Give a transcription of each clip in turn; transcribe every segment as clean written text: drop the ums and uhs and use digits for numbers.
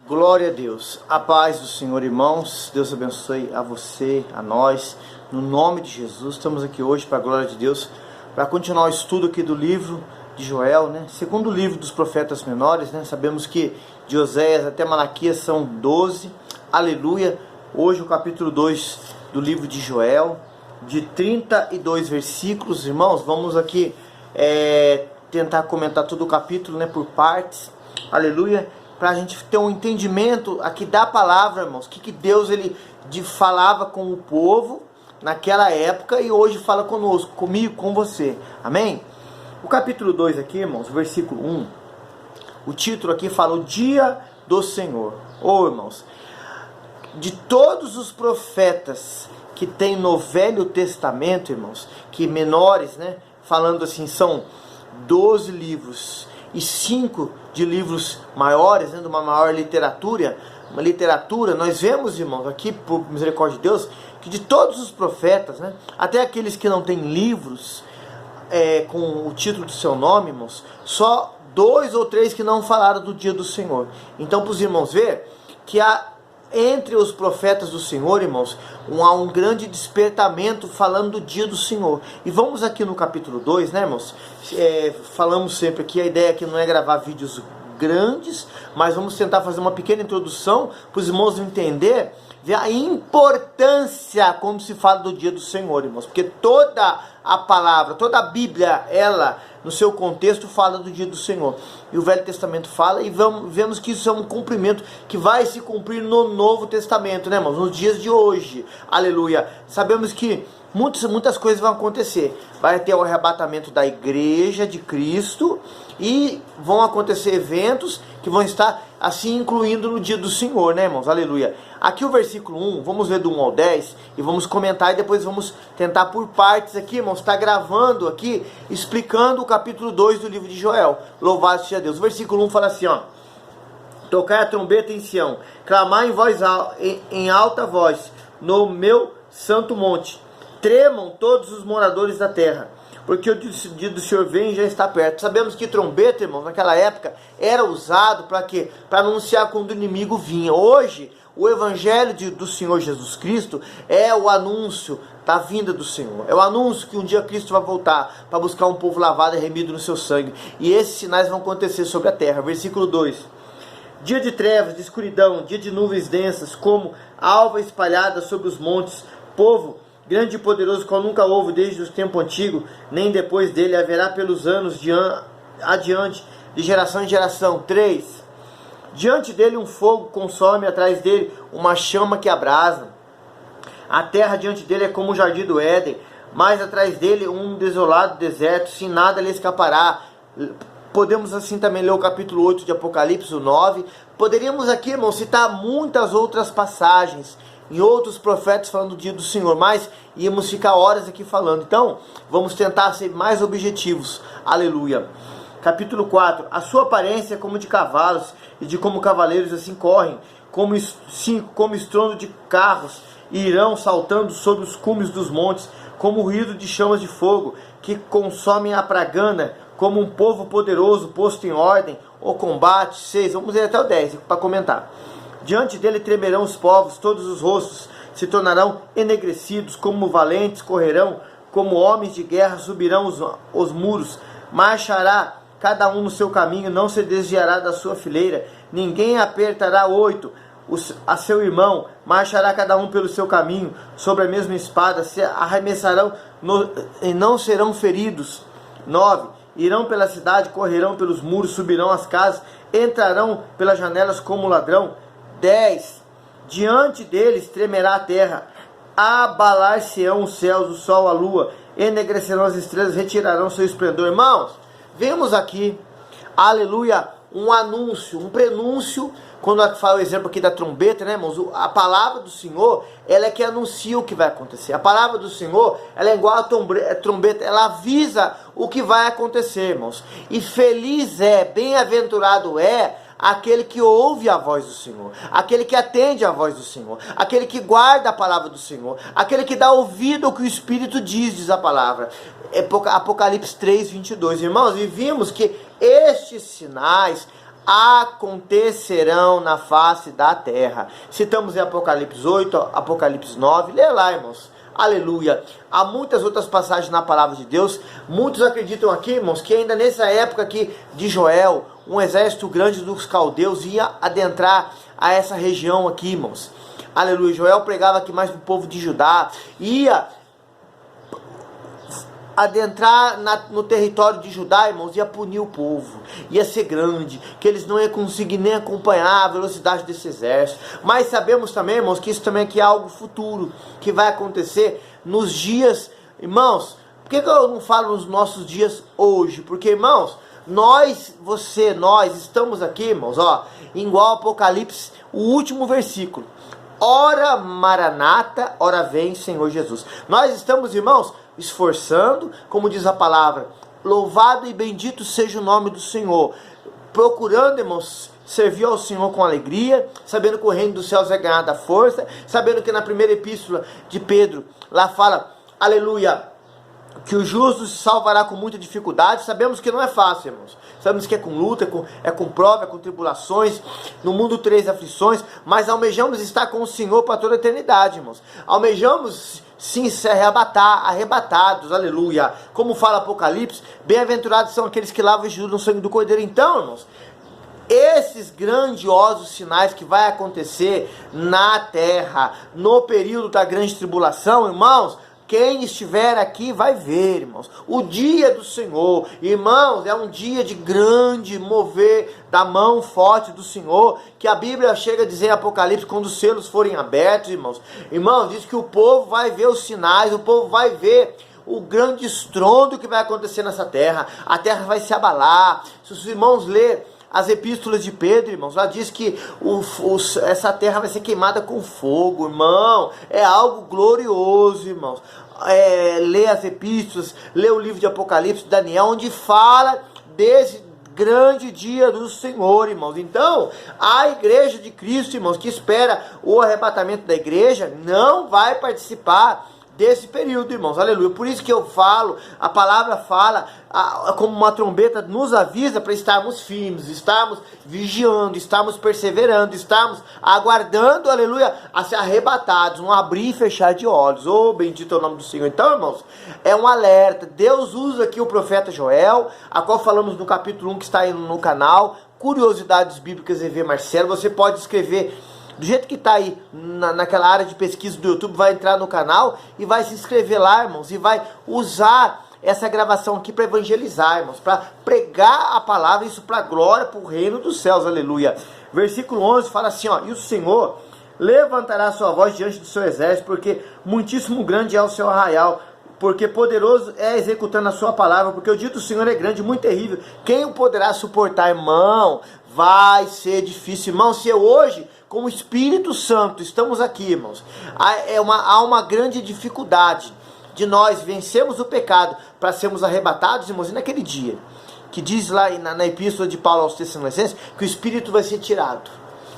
Glória a Deus, a paz do Senhor, irmãos. Deus abençoe a você, a nós, no nome de Jesus. Estamos aqui hoje, para a glória de Deus, para continuar o estudo aqui do livro de Joel, segundo livro dos profetas menores, sabemos que de Oséias até Malaquias são 12, aleluia. Hoje o capítulo 2 do livro de Joel, de 32 versículos, irmãos. Vamos aqui tentar comentar todo o capítulo, por partes, aleluia, para a gente ter um entendimento aqui da palavra, irmãos, o que Deus falava com o povo naquela época e hoje fala conosco, comigo, com você, amém? O capítulo 2 aqui, irmãos, versículo 1, o título aqui fala o dia do Senhor. Irmãos, de todos os profetas que tem no Velho Testamento, irmãos, que menores, falando assim, são 12 livros e 5 de livros maiores, de uma maior literatura, nós vemos, irmãos, aqui por misericórdia de Deus, que de todos os profetas, até aqueles que não têm livros com o título do seu nome, irmãos, só 2 ou 3 que não falaram do dia do Senhor. Então, para os irmãos ver que entre os profetas do Senhor, irmãos, há um grande despertamento falando do dia do Senhor. E vamos aqui no capítulo 2, irmãos, falamos sempre aqui, a ideia aqui não é gravar vídeos grandes, mas vamos tentar fazer uma pequena introdução para os irmãos entender a importância quando se fala do dia do Senhor, irmãos, porque toda a palavra, toda a Bíblia, ela, no seu contexto, fala do dia do Senhor, e o Velho Testamento fala, e vemos que isso é um cumprimento que vai se cumprir no Novo Testamento, irmãos, nos dias de hoje, aleluia. Sabemos que muitas coisas vão acontecer, vai ter o arrebatamento da igreja de Cristo, e vão acontecer eventos que vão estar assim incluindo no dia do Senhor, irmãos, aleluia. Aqui o versículo 1, vamos ver do 1 ao 10 e vamos comentar e depois vamos tentar por partes aqui, irmãos, está gravando aqui, explicando o capítulo 2 do livro de Joel. Louvado seja Deus. O versículo 1 fala assim, tocar a trombeta em Sião, clamar em alta voz no meu santo monte, tremam todos os moradores da terra, porque o dia do Senhor vem e já está perto. Sabemos que trombeta, irmãos, naquela época era usado para quê? Para anunciar quando o inimigo vinha. Hoje, o evangelho do Senhor Jesus Cristo é o anúncio da vinda do Senhor. É o anúncio que um dia Cristo vai voltar para buscar um povo lavado e remido no seu sangue. E esses sinais vão acontecer sobre a terra. Versículo 2. Dia de trevas, de escuridão, dia de nuvens densas, como alva espalhada sobre os montes, povo grande e poderoso, qual nunca houve desde o tempo antigo, nem depois dele haverá pelos anos adiante, de geração em geração. 3. Diante dele um fogo consome, atrás dele uma chama que abrasa. A terra diante dele é como o jardim do Éden, mas atrás dele um desolado deserto, sem nada lhe escapará. Podemos assim também ler o capítulo 8 de Apocalipse, o 9. Poderíamos aqui, irmão, citar muitas outras passagens em outros profetas falando do dia do Senhor, mas íamos ficar horas aqui falando. Então, vamos tentar ser mais objetivos. Aleluia. Capítulo 4. A sua aparência é como de cavalos, e de como cavaleiros assim correm, como 5, como estrondo de carros, e irão saltando sobre os cumes dos montes, como o ruído de chamas de fogo, que consomem a pragana, como um povo poderoso posto em ordem, o combate. 6. Vamos ler até o 10 para comentar. Diante dele tremerão os povos, todos os rostos se tornarão enegrecidos, como valentes correrão, como homens de guerra subirão os muros, marchará cada um no seu caminho, não se desviará da sua fileira, ninguém apertará 8 a seu irmão, marchará cada um pelo seu caminho, sobre a mesma espada, se arremessarão e não serão feridos. 9. Irão pela cidade, correrão pelos muros, subirão as casas, entrarão pelas janelas como ladrão. 10. Diante deles tremerá a terra, abalar-se-ão os céus, o sol, a lua, enegrecerão as estrelas, retirarão seu esplendor. Irmãos, vemos aqui, aleluia, um anúncio, um prenúncio, quando fala o exemplo aqui da trombeta, irmãos, a palavra do Senhor, ela é que anuncia o que vai acontecer. A palavra do Senhor, ela é igual a trombeta, ela avisa o que vai acontecer, irmãos. E feliz bem-aventurado é aquele que ouve a voz do Senhor, aquele que atende a voz do Senhor, aquele que guarda a palavra do Senhor, aquele que dá ouvido ao que o Espírito diz a palavra. Apocalipse 3, 22. Irmãos, e vimos que estes sinais acontecerão na face da terra. Citamos em Apocalipse 8, Apocalipse 9, lê lá, irmãos. Aleluia. Há muitas outras passagens na palavra de Deus. Muitos acreditam aqui, irmãos, que ainda nessa época aqui de Joel, um exército grande dos caldeus ia adentrar a essa região aqui, irmãos. Aleluia. Joel pregava aqui mais para o povo de Judá. Ia adentrar no território de Judá, irmãos, ia punir o povo, ia ser grande, que eles não iam conseguir nem acompanhar a velocidade desse exército. Mas sabemos também, irmãos, que isso também aqui é algo futuro, que vai acontecer nos dias, irmãos. Por que eu não falo nos nossos dias hoje? Porque, irmãos, nós estamos aqui, irmãos, ó, igual Apocalipse, o último versículo. Ora Maranata, ora vem Senhor Jesus. Nós estamos, irmãos, esforçando, como diz a palavra, louvado e bendito seja o nome do Senhor, procurando, irmãos, servir ao Senhor com alegria, sabendo que o reino dos céus é ganhado à força, sabendo que na primeira epístola de Pedro, lá fala, aleluia, que o justo se salvará com muita dificuldade. Sabemos que não é fácil, irmãos. Sabemos que é com luta, é com prova, é com tribulações. No mundo 3 aflições. Mas almejamos estar com o Senhor para toda a eternidade, irmãos. Almejamos sim ser arrebatados, aleluia. Como fala Apocalipse, bem-aventurados são aqueles que lavam vestidos no sangue do Cordeiro. Então, irmãos, esses grandiosos sinais que vai acontecer na terra, no período da grande tribulação, irmãos, quem estiver aqui vai ver, irmãos, o dia do Senhor, irmãos, é um dia de grande mover da mão forte do Senhor, que a Bíblia chega a dizer em Apocalipse, quando os selos forem abertos, irmãos, diz que o povo vai ver os sinais, o povo vai ver o grande estrondo que vai acontecer nessa terra, a terra vai se abalar. Se os irmãos lerem as epístolas de Pedro, irmãos, lá diz que essa terra vai ser queimada com fogo, irmão. É algo glorioso, irmãos. Lê as epístolas, lê o livro de Apocalipse, Daniel, onde fala desse grande dia do Senhor, irmãos. Então, a igreja de Cristo, irmãos, que espera o arrebatamento da igreja, não vai participar desse período, irmãos, aleluia. Por isso que eu falo, a palavra fala, como uma trombeta nos avisa para estarmos firmes, estarmos vigiando, estarmos perseverando, estarmos aguardando, aleluia, a ser arrebatados, um abrir e fechar de olhos. Oh, bendito é o nome do Senhor. Então, irmãos, é um alerta. Deus usa aqui o profeta Joel, a qual falamos no capítulo 1 que está aí no canal, Curiosidades Bíblicas EV Marcelo. Você pode escrever do jeito que está aí naquela área de pesquisa do YouTube, vai entrar no canal e vai se inscrever lá, irmãos, e vai usar essa gravação aqui para evangelizar, irmãos, para pregar a palavra, isso para a glória, para o reino dos céus, aleluia. Versículo 11 fala assim, ó, e o Senhor levantará a sua voz diante do seu exército, porque muitíssimo grande é o seu arraial, porque poderoso é executando a sua palavra, porque o dia do Senhor é grande, muito terrível. Quem o poderá suportar, irmão? Vai ser difícil, irmão. Se eu hoje, como Espírito Santo, estamos aqui, irmãos, há uma grande dificuldade de nós vencermos o pecado para sermos arrebatados, irmãos, e naquele dia, que diz lá na epístola de Paulo aos Tessalonicenses, que o Espírito vai ser tirado,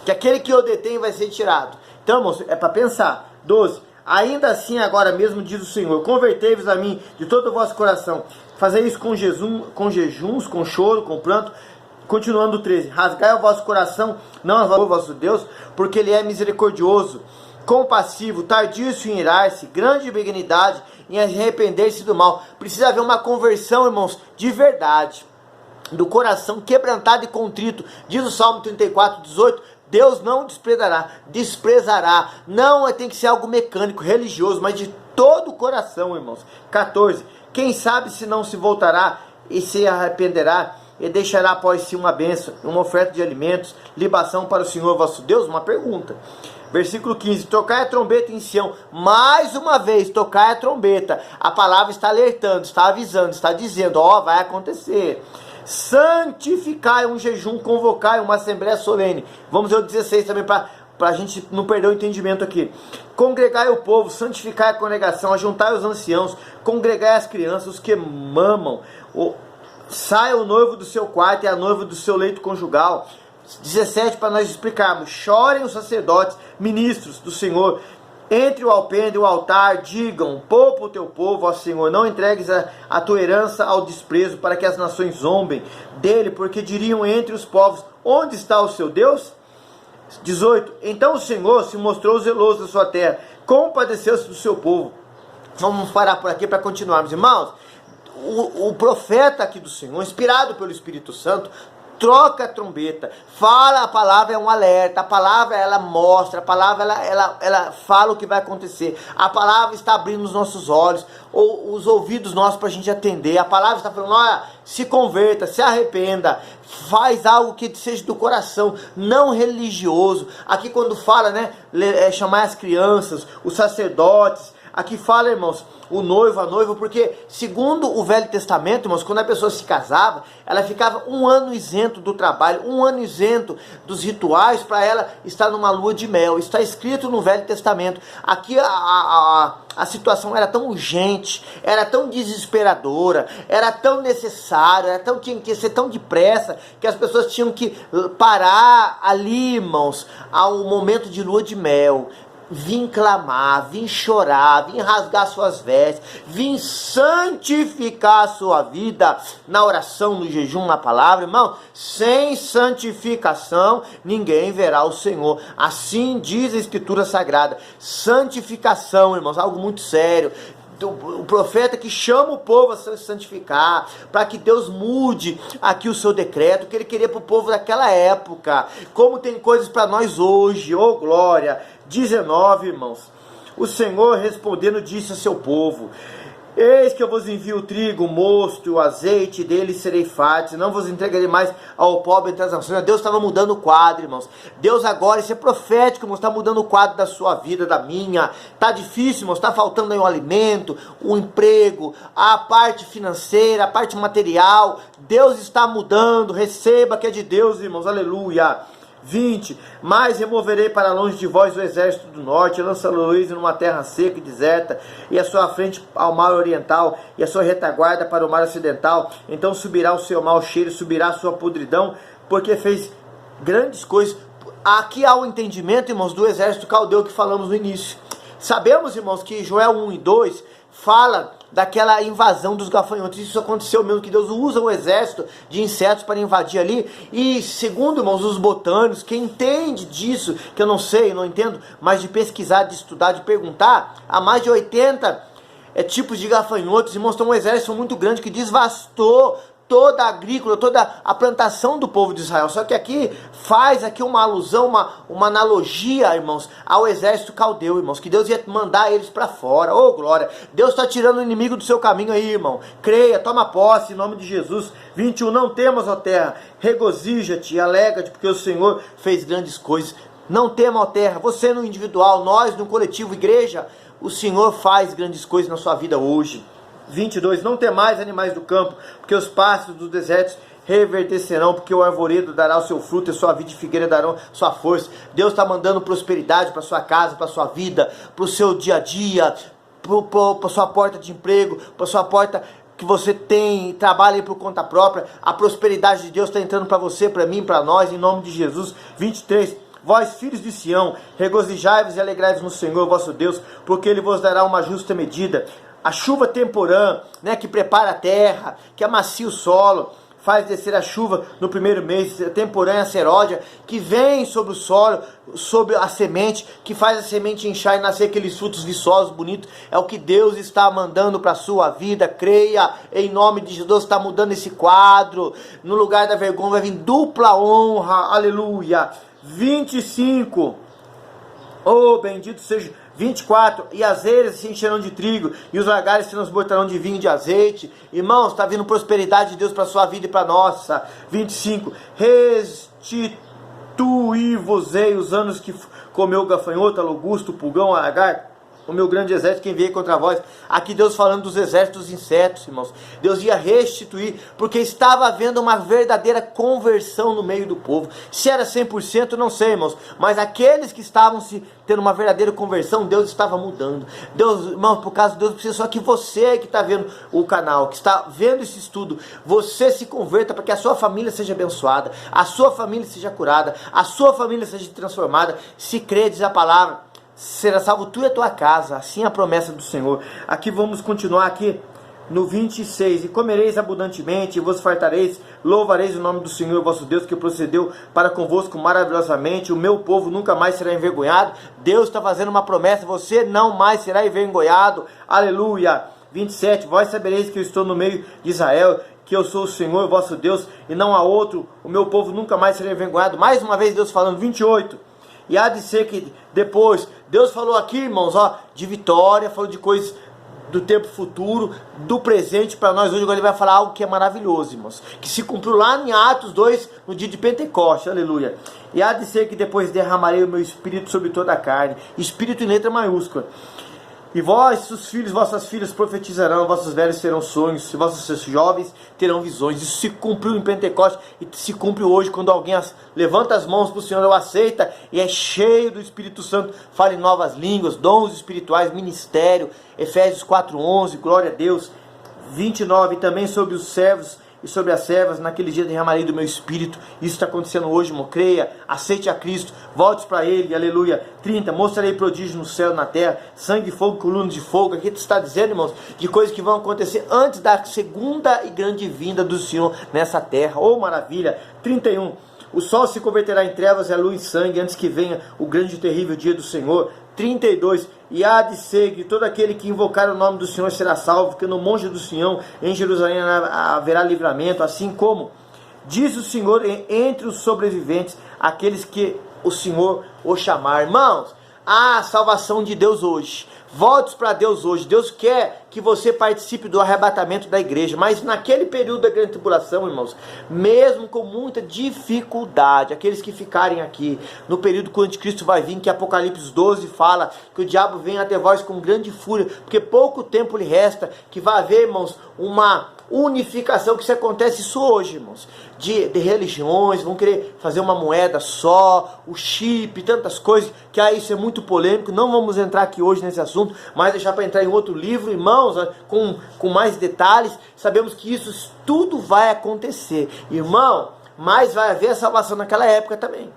que aquele que o detém vai ser tirado. Então, irmãos, é para pensar. 12. Ainda assim, agora mesmo, diz o Senhor, convertei-vos a mim de todo o vosso coração, fazei isso com jejuns, com choro, com pranto. Continuando 13, rasgai o vosso coração, não o vosso Deus, porque Ele é misericordioso, compassivo, tardio em irar-se, grande benignidade em arrepender-se do mal. Precisa haver uma conversão, irmãos, de verdade, do coração quebrantado e contrito. Diz o Salmo 34, 18, Deus não desprezará, não tem que ser algo mecânico, religioso, mas de todo o coração, irmãos. 14, quem sabe se não se voltará e se arrependerá, e deixará após si uma bênção, uma oferta de alimentos, libação para o Senhor vosso Deus? Uma pergunta. Versículo 15, tocai a trombeta em Sião. Mais uma vez, tocai a trombeta. A palavra está alertando, está avisando, está dizendo, ó, vai acontecer. Santificai um jejum, convocai uma assembleia solene. Vamos ver o 16 também para a gente não perder o entendimento aqui. Congregai o povo, santificai a congregação, ajuntai os anciãos, congregai as crianças, os que mamam, saia o noivo do seu quarto e a noiva do seu leito conjugal. 17, para nós explicarmos. Chorem os sacerdotes, ministros do Senhor, Entre o alpendre e o altar, digam: poupa o teu povo, ó Senhor, não entregues a tua herança ao desprezo, para que as nações zombem dele, porque diriam entre os povos: onde está o seu Deus? 18. Então o Senhor se mostrou zeloso da sua terra, compadeceu-se do seu povo. Vamos parar por aqui para continuarmos, irmãos. O profeta aqui do Senhor, inspirado pelo Espírito Santo, troca a trombeta, fala, a palavra é um alerta, a palavra ela mostra, a palavra ela fala o que vai acontecer, a palavra está abrindo os nossos olhos, ou os ouvidos nossos para a gente atender, a palavra está falando: olha, se converta, se arrependa, faz algo que seja do coração, não religioso. Aqui quando fala, né, chamar as crianças, os sacerdotes, aqui fala, irmãos, o noivo, a noiva, porque segundo o Velho Testamento, irmãos, quando a pessoa se casava, ela ficava um ano isento do trabalho, um ano isento dos rituais, para ela estar numa lua de mel. Está escrito no Velho Testamento. Aqui a situação era tão urgente, era tão desesperadora, era tão necessária, tinha que ser tão depressa, que as pessoas tinham que parar ali, irmãos, ao momento de lua de mel, vim clamar, vim chorar, vim rasgar suas vestes, vim santificar a sua vida na oração, no jejum, na palavra. Irmão, sem santificação ninguém verá o Senhor. Assim diz a Escritura Sagrada. Santificação, irmãos, algo muito sério. O profeta que chama o povo a se santificar, para que Deus mude aqui o seu decreto, que ele queria para o povo daquela época, como tem coisas para nós hoje, oh glória. 19, irmãos, o Senhor respondendo disse a seu povo: eis que eu vos envio o trigo, o mosto, o azeite, dele serei fartos, não vos entregarei mais ao pobre entre as nações. Deus estava mudando o quadro, irmãos. Deus agora, isso é profético, irmãos, está mudando o quadro da sua vida, da minha. Está difícil, irmãos, está faltando aí um alimento, um emprego, a parte financeira, a parte material. Deus está mudando, receba que é de Deus, irmãos, aleluia. 20, mas removerei para longe de vós o exército do norte, lançá-lo-eis numa terra seca e deserta, e a sua frente ao mar oriental, e a sua retaguarda para o mar ocidental. Então subirá o seu mau cheiro, subirá a sua podridão, porque fez grandes coisas. Aqui há o entendimento, irmãos, do exército caldeu que falamos no início. Sabemos, irmãos, que Joel 1 e 2 fala daquela invasão dos gafanhotos. Isso aconteceu mesmo, que Deus usa um exército de insetos para invadir ali. E segundo, irmãos, os botânicos, quem entende disso, que eu não sei, não entendo, mas de pesquisar, de estudar, de perguntar, há mais de 80 tipos de gafanhotos. Irmãos, tem um exército muito grande que devastou toda a agrícola, toda a plantação do povo de Israel. Só que aqui faz aqui uma alusão, uma analogia, irmãos, ao exército caldeu, irmãos, que Deus ia mandar eles para fora. Oh, glória! Deus está tirando o inimigo do seu caminho aí, irmão. Creia, toma posse, em nome de Jesus. 21, não temas, ó terra, regozija-te e alegra-te, porque o Senhor fez grandes coisas. Não tema, ó terra, você no individual, nós no coletivo, igreja, o Senhor faz grandes coisas na sua vida hoje. 22, não temais animais do campo, porque os pássaros dos desertos reverdecerão, porque o arvoredo dará o seu fruto e a sua vida de figueira darão sua força. Deus está mandando prosperidade para sua casa, para sua vida, para o seu dia a dia, para sua porta de emprego, para sua porta que você tem, trabalha aí por conta própria. A prosperidade de Deus está entrando para você, para mim, para nós, em nome de Jesus. 23, vós, filhos de Sião, regozijai-vos e alegrai-vos no Senhor, vosso Deus, porque Ele vos dará uma justa medida. A chuva temporã, né, que prepara a terra, que amacia o solo, faz descer a chuva no primeiro mês. A temporã é a seródia, que vem sobre o solo, sobre a semente, que faz a semente inchar e nascer aqueles frutos viçosos, bonitos. É o que Deus está mandando para a sua vida. Creia, em nome de Jesus. Deus está mudando esse quadro. No lugar da vergonha vai vir dupla honra, aleluia. 25, oh, bendito seja. 24, e as eiras se encherão de trigo, e os lagares se transbordarão de vinho e de azeite. Irmãos, está vindo prosperidade de Deus para a sua vida e para a nossa. 25, restituí-vos-ei os anos que comeu o gafanhoto, a locusta, o pulgão, a lagarta, o meu grande exército que enviei contra vós. Aqui Deus falando dos exércitos dos insetos, irmãos. Deus ia restituir, porque estava havendo uma verdadeira conversão no meio do povo. Se era 100%, não sei, irmãos, mas aqueles que estavam se tendo uma verdadeira conversão, Deus estava mudando. Deus, irmãos, por causa de Deus, precisa só que você que está vendo o canal, que está vendo esse estudo, você se converta para que a sua família seja abençoada, a sua família seja curada, a sua família seja transformada. Se credes a palavra, será salvo tu e a tua casa, assim é a promessa do Senhor. Aqui vamos continuar aqui no 26, e comereis abundantemente, e vos fartareis, louvareis o nome do Senhor vosso Deus, que procedeu para convosco maravilhosamente, o meu povo nunca mais será envergonhado. Deus está fazendo uma promessa, você não mais será envergonhado, aleluia. 27, vós sabereis que eu estou no meio de Israel, que eu sou o Senhor vosso Deus, e não há outro, o meu povo nunca mais será envergonhado. Mais uma vez Deus falando. 28, e há de ser que depois, Deus falou aqui, irmãos, ó, de vitória, falou de coisas do tempo futuro, do presente para nós hoje. Agora ele vai falar algo que é maravilhoso, irmãos, que se cumpriu lá em Atos 2, no dia de Pentecostes, aleluia. E há de ser que depois derramarei o meu espírito sobre toda a carne, espírito em letra maiúscula. E vossos filhos, vossas filhas profetizarão, vossos velhos terão sonhos, e vossos jovens terão visões. Isso se cumpriu em Pentecostes e se cumpre hoje quando alguém levanta as mãos para o Senhor, o aceita e é cheio do Espírito Santo, fala em novas línguas, dons espirituais, ministério. Efésios 4:11, glória a Deus. 29, também sobre os servos e sobre as servas, naquele dia derramarei do meu espírito. Isso está acontecendo hoje, irmão. Creia, aceite a Cristo, volte para Ele, aleluia. 30, mostrarei prodígio no céu e na terra, sangue, fogo, coluna de fogo. Aqui está dizendo, irmãos, de coisas que vão acontecer antes da segunda e grande vinda do Senhor nessa terra. Oh, maravilha. 31, o sol se converterá em trevas e a lua em sangue, antes que venha o grande e terrível dia do Senhor. 32, e há de ser que todo aquele que invocar o nome do Senhor será salvo, porque no monte do Sião, em Jerusalém, haverá livramento, assim como diz o Senhor entre os sobreviventes, aqueles que o Senhor o chamar. Irmãos, a salvação de Deus hoje. Volte para Deus hoje. Deus quer que você participe do arrebatamento da igreja, mas naquele período da grande tribulação, irmãos, mesmo com muita dificuldade, aqueles que ficarem aqui, no período que o anticristo vai vir, que Apocalipse 12 fala que o diabo vem até vós com grande fúria, porque pouco tempo lhe resta, que vai haver, irmãos, uma unificação, que isso acontece isso hoje, irmãos, de religiões, vão querer fazer uma moeda só, o chip, tantas coisas, que aí isso é muito polêmico, não vamos entrar aqui hoje nesse assunto, mas deixar para entrar em outro livro, irmãos, com mais detalhes. Sabemos que isso tudo vai acontecer, irmão, mas vai haver salvação naquela época também.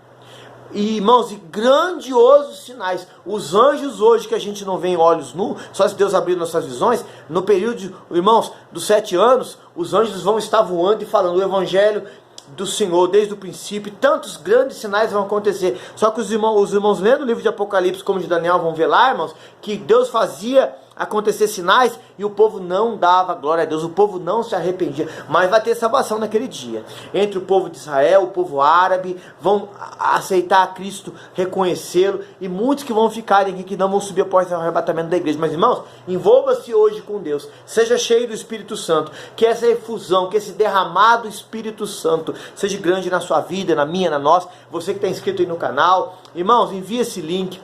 E, irmãos, e grandiosos sinais. Os anjos hoje, que a gente não vê em olhos nus, só se Deus abrir nossas visões, no período, irmãos, dos 7 anos, os anjos vão estar voando e falando o evangelho do Senhor desde o princípio. Tantos grandes sinais vão acontecer. Só que os irmãos lendo o livro de Apocalipse, como de Daniel, vão ver lá, irmãos, que Deus fazia acontecer sinais e o povo não dava glória a Deus, o povo não se arrependia. Mas vai ter salvação naquele dia. Entre o povo de Israel, o povo árabe, vão aceitar a Cristo, reconhecê-lo, e muitos que vão ficarem aqui, que não vão subir após o arrebatamento da igreja. Mas, irmãos, envolva-se hoje com Deus, seja cheio do Espírito Santo, que essa efusão, que esse derramado Espírito Santo seja grande na sua vida, na minha, na nossa. Você que está inscrito aí no canal, irmãos, envie esse link,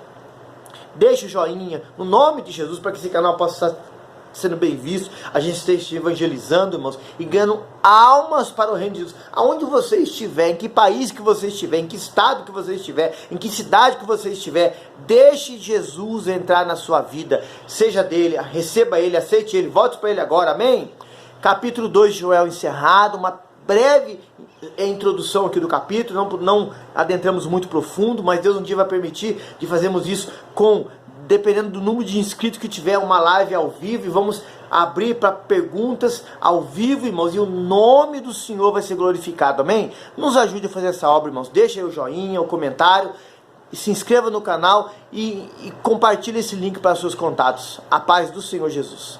deixa o joinha, no nome de Jesus, para que esse canal possa estar sendo bem visto, a gente esteja evangelizando, irmãos, e ganhando almas para o reino de Deus. Aonde você estiver, em que país que você estiver, em que estado que você estiver, em que cidade que você estiver, deixe Jesus entrar na sua vida, seja dele, receba ele, aceite ele, volte para ele agora, amém? Capítulo 2 de Joel encerrado, uma breve introdução aqui do capítulo, não adentramos muito profundo, mas Deus um dia vai permitir de fazermos isso dependendo do número de inscritos que tiver, uma live ao vivo, e vamos abrir para perguntas ao vivo, irmãos, e o nome do Senhor vai ser glorificado, amém? Nos ajude a fazer essa obra, irmãos, deixa aí o joinha, o comentário, e se inscreva no canal e compartilhe esse link para seus contatos. A paz do Senhor Jesus.